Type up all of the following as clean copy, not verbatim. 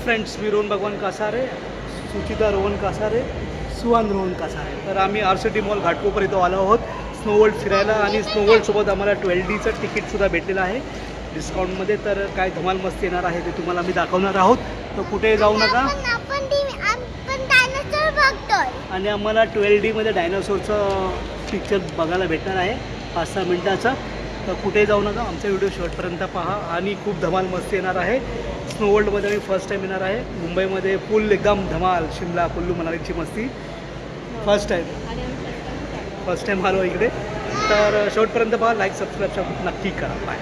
Friends, मी रोहन भगवान कासारे, सुचिता रोहन कासारे, सुहान रोहन कासारे. तर आम्ही RCT मॉल घाटकोपर इथं आलो आहोत स्नो वर्ल्ड फिरायला. आणि स्नो वर्ल्डसोबत आम्हाला 12Dचं तिकीटसुद्धा भेटलेलं आहे डिस्काउंटमध्ये. तर काय धमाल मस्त येणार आहे ते तुम्हाला आम्ही दाखवणार आहोत. तर कुठे जाऊ नका. आणि आम्हाला 12Dमध्ये डायनासोरचं पिक्चर बघायला भेटणार आहे 5-6 मिनटाचा. तर कुठे जाऊ नका, आमचा व्हिडिओ शेवटपर्यंत पहा. आणि खूप धमाल मस्त येणार आहे. स्नो वर्ल्डमध्ये मी फर्स्ट टाईम येणार आहे. मुंबईमध्ये फुल एकदम धमाल, शिमला कुल्लू मनालीची मस्ती फर्स्ट टाईम आलो इकडे. तर शेवटपर्यंत पहा, लाईक सबस्क्राईब नक्की करा. बाय.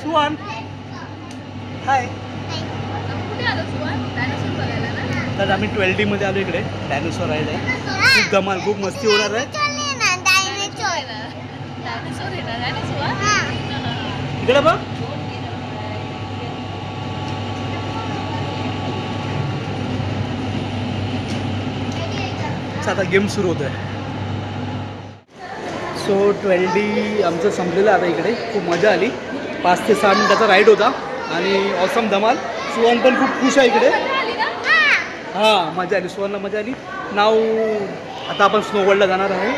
सुहान, हाय. तर आम्ही 12Dमध्ये आलो इकडे. डायनोसॉर आहे, खूप धमाल, खूप मस्ती होणार आहे इकडे बघ. आता गेम सुरू होत आहे. सो 12D आमचं संपलेलं आता इकडे. खूप मजा आली. 5 ते 6 मिनिटाचा राईड होता आणि ऑसम धमाल. सुहान पण खूप खुश आहे इकडे. हां, मजा आली, सुहानला मजा आली. नाव आता आपण स्नो वर्ल्डला जाणार आहे.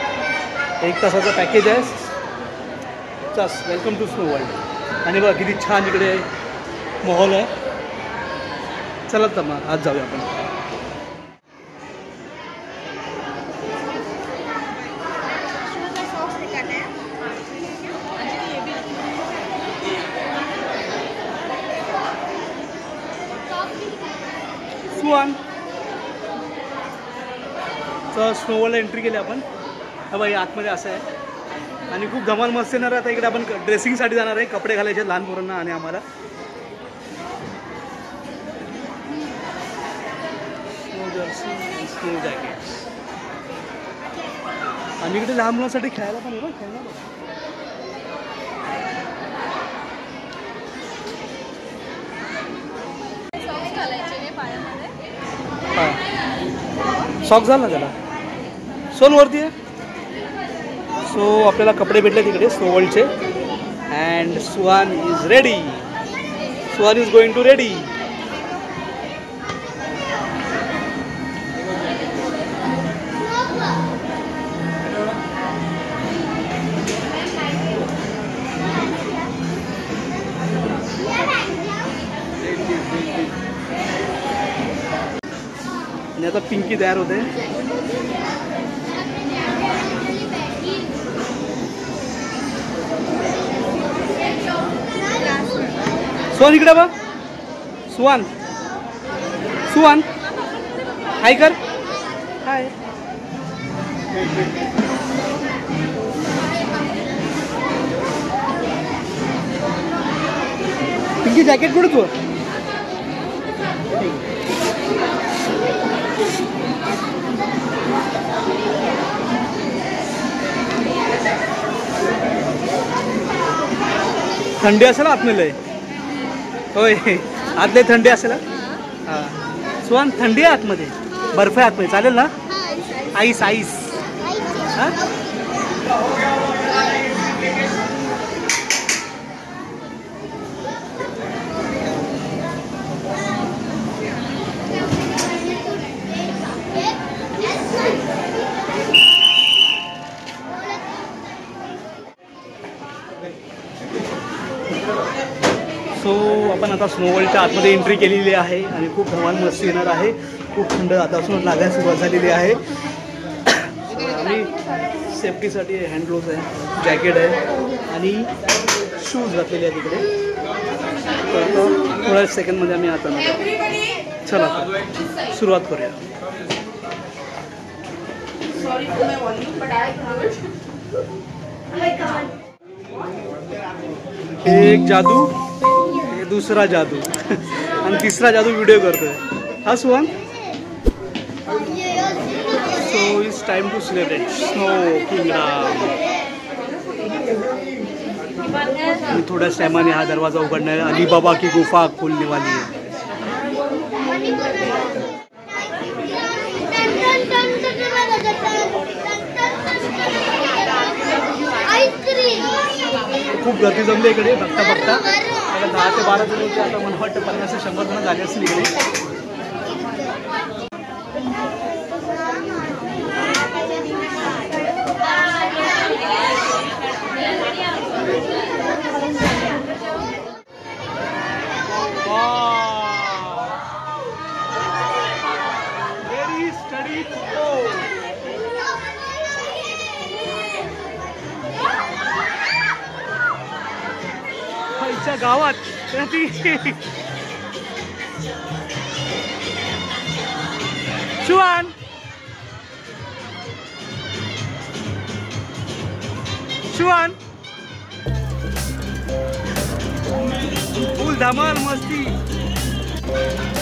1 तासाचा पॅकेज आहे. चस, वेलकम टू स्नो वर्ल्ड. आणि बघा किती छान इकडे माहोल आहे. चला तर मग आज जाऊया आपण. सुहान, तर स्नो वर्ल्डला एंट्री केली आपण. हा बाई, आतमध्ये असं आहे. आणि खूप धमाल मस्त येणार आहे. आता इकडे आपण ड्रेसिंगसाठी जाणार आहे. कपडे घालायचे लहान पोरांना आणि आम्हाला. Snow Jersey, snow jackets. आणि इकडे लहान मुलांसाठी खेळायला पण आहे बघ, खेळणार बघ. शॉक झाला ना त्याला. सोनवरती आहे. सो आपल्याला कपडे भेटले तिकडे स्नो वर्ल्डचे. And Suhan is ready. Suhan is going to ready. आणि आता पिंकी तयार होते. सुहान इकडे बघ. सुहान, सुहान हाय कर. हाय. पिंकी जॅकेट कुठे तू? थंडी असेल आतमध्ये. होय, आतले थंडी असेल. हां सुहान, थंडी आहे आतमध्ये, बर्फ आहे आतमध्ये, चालेल ना? Ice ice. हां सो आपण आता स्नो वर्ल्डच्या आतमध्ये एंट्री केलेली आहे आणि खूप धमाल मस्ती येणार आहे. खूप थंड आतापासून लागायला सुरुवात झालेली आहे. आणि सेफ्टीसाठी हँड ग्लोव्ज आहे, जॅकेट आहे आणि शूज घातलेले आहेत तिकडे. तर आता थोड्या सेकंडमध्ये आम्ही आता चला सुरुवात करूया. एक जादू, हे दूसरा जादू आणि तिसरा जादू व्हिडिओ करतोय. हा सुहान. So it's time to celebrate Snow Kingdom. मी थोड्याच टायमाने हा दरवाजा उघडणार. अलीबाबा की गुफा खुलने वाली है. खूप गर्दी जमली इकडे बघता बघता. आता 10 ते 12 जण होते. आता मला वाटतं 50 ते 100 जण झाले असतील इकडे. गावात शुआन शुआन फुल धमाल मस्ती.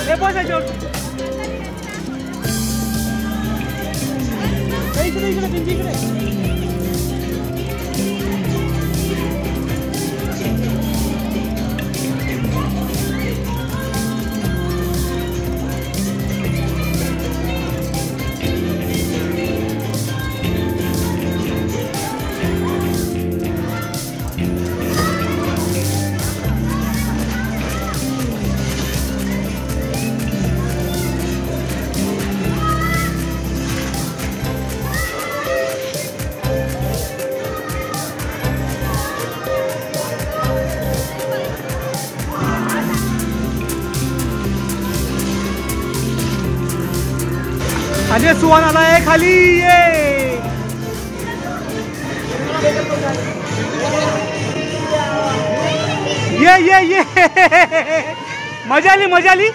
हे बस इकडे इकडे इकडे. आणि सुहान आला आहे खाली. ये मजा आली.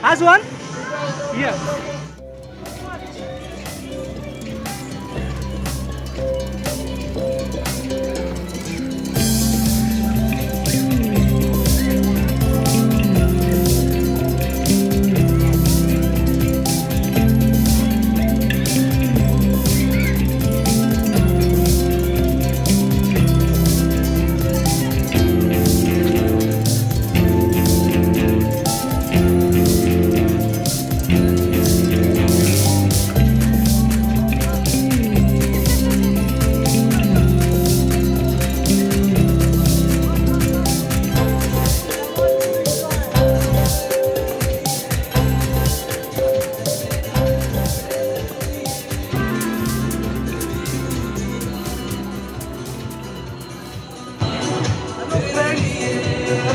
हा सुहान ये.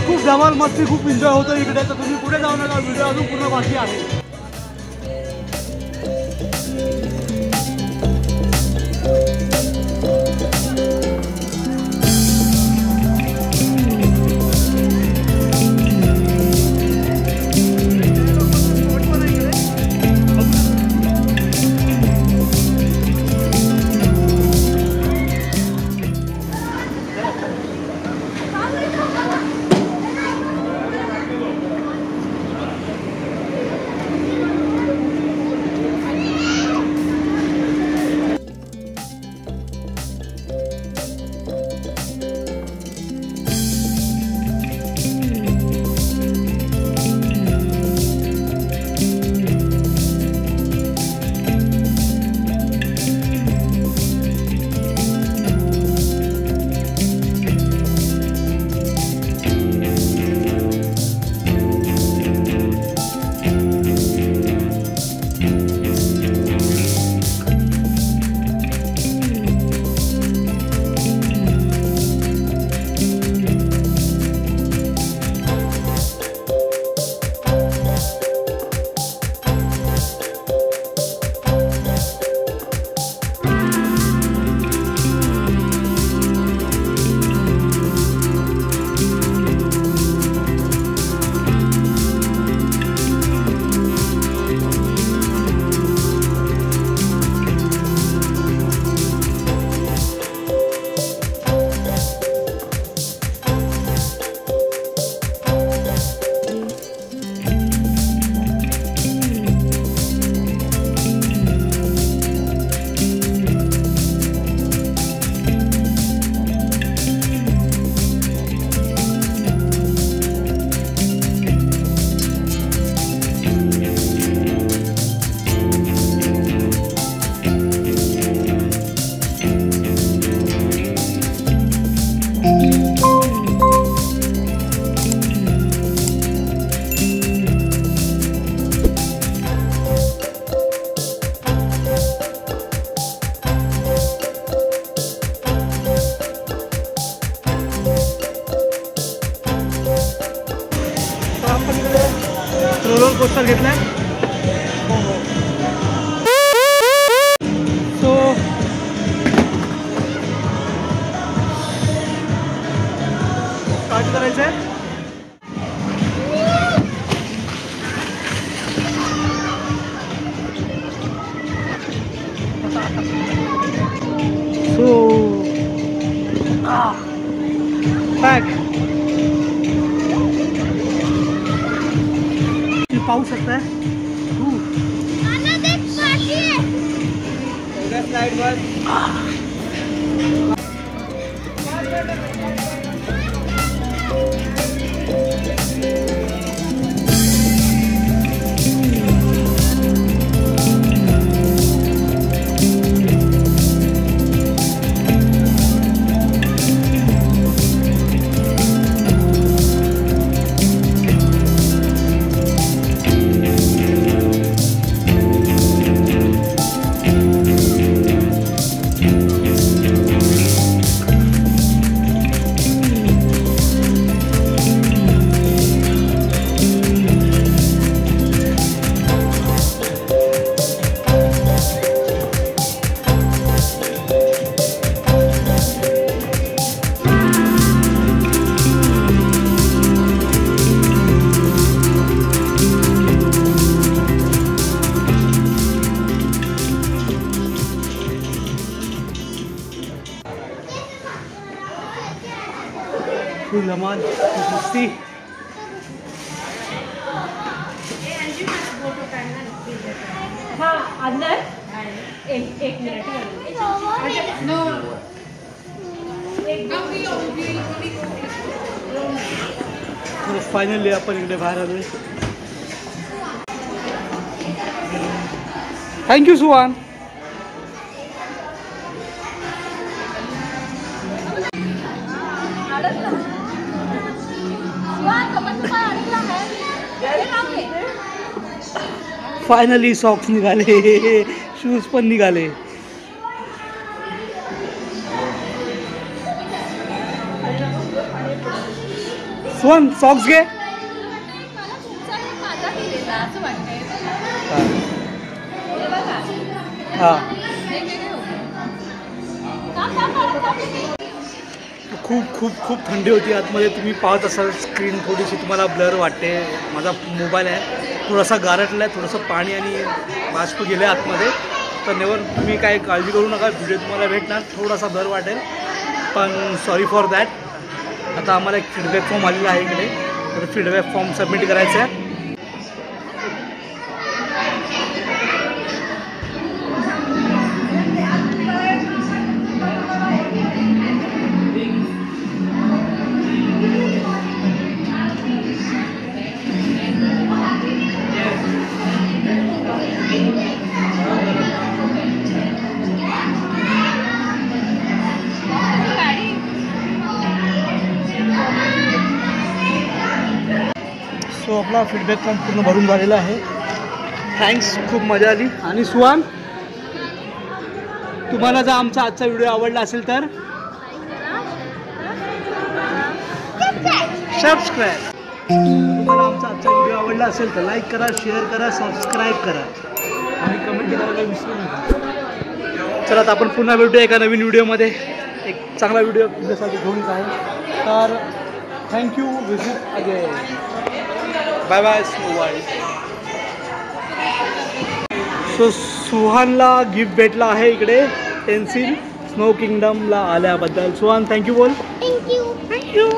खूप धमाल मस्ती खूप एन्जॉय होतो इकडे. तर तुम्ही पुढे जाऊ नका. व्हिडिओ अजून पूर्ण बाकी आहे. रोलर कोस्टर घेतलाय. सो स्टार्ट करायचं आहे. बॅग पाहू शकताय. फुल धमाल मस्ती. हाँ अंदर एक मिनट. फायनली आपण इकडे बाहेर आलोय. थँक्यू सुहान. फायनली सॉक्स निघाले, शूज पण निघाले. सुहान सॉक्स घे. हा खूप खूप खूप थंडी होती आतमध्ये. तुम्ही पाहत असाल स्क्रीन थोडीशी तुम्हाला ब्लर वाटते. माझा मोबाईल आहे थोडासा गारटला आहे, थोडंसं पाणी आणि बाष्प गेलं आहे आतमध्ये. तर नेवर तुम्ही काय काळजी करू नका, व्हिडिओ तुम्हाला भेटणार. थोडासा ब्लर वाटेल पण सॉरी फॉर दॅट. आता आम्हाला एक फीडबॅक फॉर्म आलेला आहे इकडे, तर फीडबॅक फॉर्म सबमिट करायचा आहे. सो आपला फीडबॅक फॉर्म पूर्ण भरून झालेला आहे. थँक्स, खूप मजा आली. आणि सुहान, तुम्हाला जर आमचा आजचा व्हिडिओ आवडला असेल तर सबस्क्राईब. तुम्हाला आमचा आजचा व्हिडिओ आवडला असेल तर लाईक करा, शेअर करा, सबस्क्राईब करा आणि कमेंट करायला विसरू नका. चला आता आपण पुन्हा भेटूया एका नवीन व्हिडिओमध्ये. एक चांगला व्हिडिओ तुमच्यासाठी घेऊन आहे. तर thank you. Visit again. Bye bye. So सुहानला गिफ्ट भेटला आहे इकडे पेन्सिल स्नो किंगडमला आल्याबद्दल. सुहान थँक्यू बोल. थँक्यू.